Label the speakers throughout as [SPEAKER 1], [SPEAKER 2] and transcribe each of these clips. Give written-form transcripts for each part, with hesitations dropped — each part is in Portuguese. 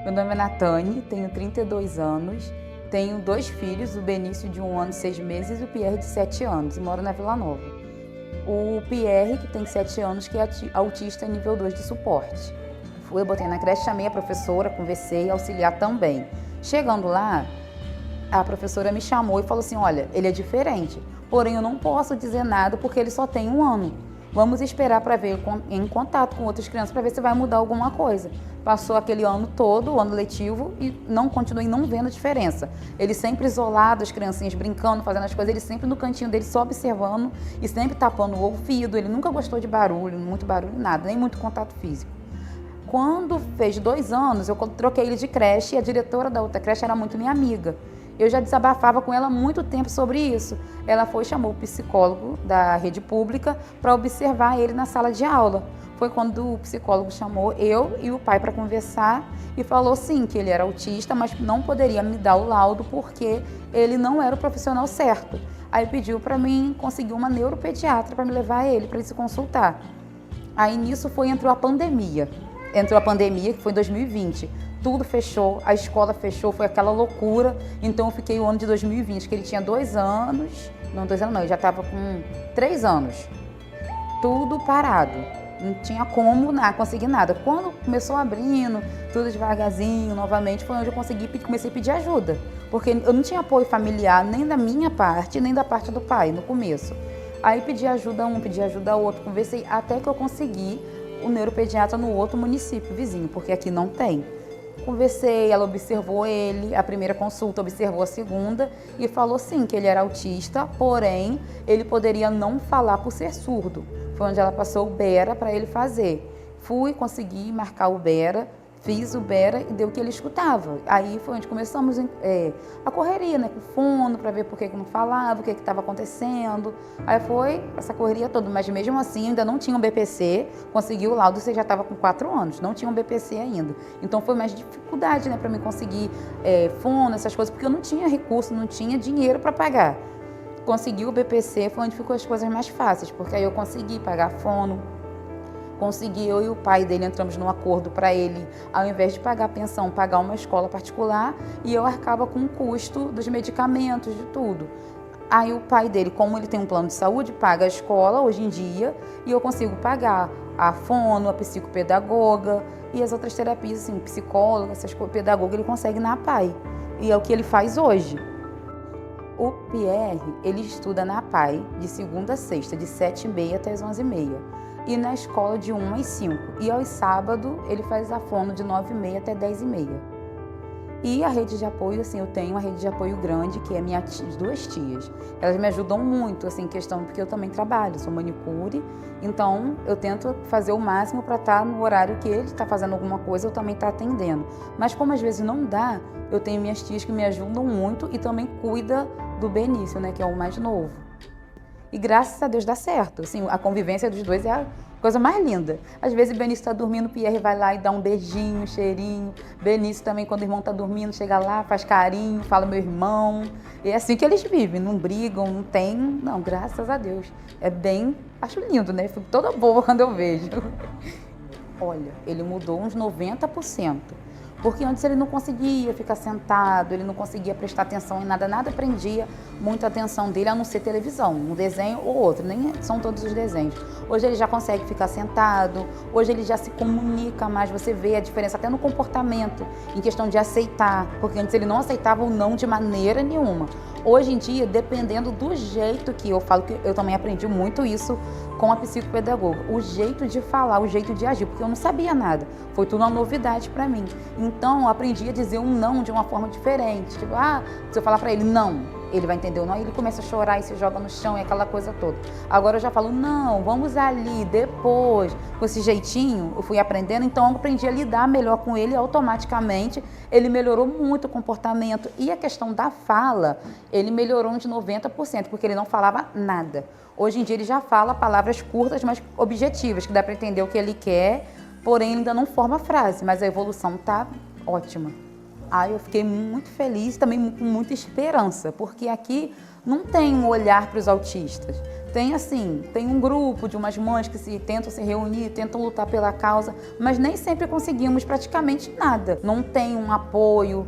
[SPEAKER 1] Meu nome é Natane, tenho 32 anos, tenho 2 filhos, o Benício de 1 ano e 6 meses e o Pierre de 7 anos, e moro na Vila Nova. O Pierre, que tem 7 anos, que é autista nível 2 de suporte. Eu botei na creche, chamei a professora, conversei, auxiliar também. Chegando lá, a professora me chamou e falou assim, olha, ele é diferente, porém eu não posso dizer nada porque ele só tem 1 ano. Vamos esperar para ver em contato com outras crianças para ver se vai mudar alguma coisa. Passou aquele ano todo, o ano letivo, e continuei não vendo diferença. Ele sempre isolado, as criancinhas brincando, fazendo as coisas, ele sempre no cantinho dele só observando e sempre tapando o ouvido. Ele nunca gostou de barulho, muito barulho, nada, nem muito contato físico. Quando fez 2 anos, eu troquei ele de creche e a diretora da outra creche era muito minha amiga. Eu já desabafava com ela há muito tempo sobre isso. Ela foi e chamou o psicólogo da rede pública para observar ele na sala de aula. Foi quando o psicólogo chamou eu e o pai para conversar e falou sim, que ele era autista, mas não poderia me dar o laudo porque ele não era o profissional certo. Aí pediu para mim conseguir uma neuropediatra para me levar ele para ele se consultar. Aí nisso entrou a pandemia. Entrou a pandemia, que foi em 2020. Tudo fechou, a escola fechou, foi aquela loucura. Então eu fiquei o ano de 2020, que ele tinha 2 anos, não 2 anos não, ele já estava com 3 anos. Tudo parado, não tinha como conseguir nada. Quando começou abrindo, tudo devagarzinho, novamente, foi onde eu comecei a pedir ajuda. Porque eu não tinha apoio familiar, nem da minha parte, nem da parte do pai, no começo. Aí pedi ajuda a um, pedi ajuda ao outro, conversei até que eu consegui o neuropediatra no outro município vizinho, porque aqui não tem. Conversei, ela observou ele, a primeira consulta, observou a segunda e falou sim que ele era autista, porém ele poderia não falar por ser surdo. Foi onde ela passou o Bera para ele fazer. Consegui marcar o Bera, fiz o Bera e deu o que ele escutava. Aí foi onde começamos a correria, né, com o fono, para ver por que não falava, o que estava acontecendo. Aí foi essa correria toda, mas mesmo assim ainda não tinha um BPC, consegui o laudo, você já estava com 4 anos, não tinha um BPC ainda. Então foi mais dificuldade, né, para mim conseguir fono, essas coisas, porque eu não tinha recurso, não tinha dinheiro para pagar. Consegui o BPC, foi onde ficou as coisas mais fáceis, porque aí eu consegui pagar fono, consegui, eu e o pai dele entramos num acordo para ele, ao invés de pagar a pensão, pagar uma escola particular e eu arcava com o custo dos medicamentos, de tudo. Aí o pai dele, como ele tem um plano de saúde, paga a escola hoje em dia e eu consigo pagar a fono, a psicopedagoga e as outras terapias, assim, psicóloga, essas pedagoga, ele consegue na APAE. E é o que ele faz hoje. O Pierre, ele estuda na APAE de segunda a sexta, de 7h30 até as 11h30. E na escola de 1 às 5. E aos sábados ele faz a fono de 9h30 até 10h30. E a rede de apoio, assim, eu tenho uma rede de apoio grande, que é minhas 2 tias. Elas me ajudam muito, assim, em questão, porque eu também trabalho, sou manicure, então eu tento fazer o máximo para estar no horário que ele está fazendo alguma coisa, eu também estou atendendo. Mas como às vezes não dá, eu tenho minhas tias que me ajudam muito e também cuida do Benício, né, que é o mais novo. E graças a Deus dá certo, assim, a convivência dos dois é a coisa mais linda. Às vezes o Benício está dormindo, o Pierre vai lá e dá um beijinho, um cheirinho. Benício também, quando o irmão está dormindo, chega lá, faz carinho, fala meu irmão. E é assim que eles vivem, não brigam, não tem, não, graças a Deus. É bem, acho lindo, né? Fico toda boa quando eu vejo. Olha, ele mudou uns 90%. Porque antes ele não conseguia ficar sentado, ele não conseguia prestar atenção em nada, nada prendia muita atenção dele, a não ser televisão, um desenho ou outro, nem são todos os desenhos. Hoje ele já consegue ficar sentado, hoje ele já se comunica mais, você vê a diferença até no comportamento, em questão de aceitar, porque antes ele não aceitava o não de maneira nenhuma. Hoje em dia, dependendo do jeito que eu falo, que eu também aprendi muito isso com a psicopedagoga, o jeito de falar, o jeito de agir, porque eu não sabia nada, foi tudo uma novidade para mim. Então, eu aprendi a dizer um não de uma forma diferente, tipo, se eu falar para ele não, ele vai entender o não, e ele começa a chorar e se joga no chão e aquela coisa toda. Agora eu já falo, não, vamos ali, depois, com esse jeitinho, eu fui aprendendo, então eu aprendi a lidar melhor com ele e automaticamente ele melhorou muito o comportamento. E a questão da fala, ele melhorou de 90%, porque ele não falava nada. Hoje em dia ele já fala palavras curtas, mas objetivas, que dá para entender o que ele quer, porém ainda não forma frase, mas a evolução tá ótima. Aí eu fiquei muito feliz, também com muita esperança, porque aqui não tem um olhar para os autistas. Tem assim, tem um grupo de umas mães que tentam se reunir, tentam lutar pela causa, mas nem sempre conseguimos praticamente nada. Não tem um apoio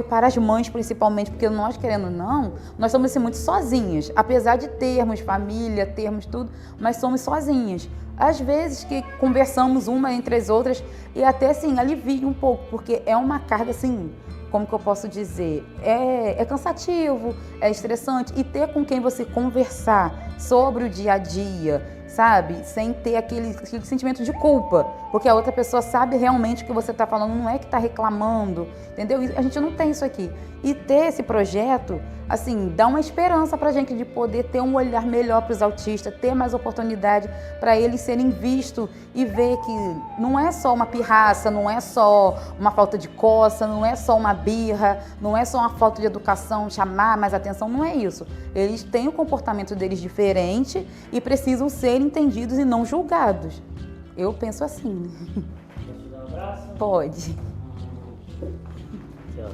[SPEAKER 1] para as mães principalmente, porque nós, querendo ou não, nós somos assim, muito sozinhas. Apesar de termos família, termos tudo, mas somos sozinhas. Às vezes que conversamos uma entre as outras e até assim, alivia um pouco, porque é uma carga assim, como que eu posso dizer, é cansativo, é estressante, e ter com quem você conversar sobre o dia a dia, sabe? Sem ter aquele sentimento de culpa, porque a outra pessoa sabe realmente o que você está falando, não é que está reclamando, entendeu? A gente não tem isso aqui. E ter esse projeto, assim, dá uma esperança para a gente de poder ter um olhar melhor para os autistas, ter mais oportunidade para eles serem vistos e ver que não é só uma pirraça, não é só uma falta de coça, não é só uma birra, não é só uma falta de educação, chamar mais atenção, não é isso. Eles têm o comportamento deles diferente e precisam ser entendidos e não julgados. Eu penso assim.
[SPEAKER 2] Posso dar um abraço?
[SPEAKER 1] Pode.
[SPEAKER 2] Tchau.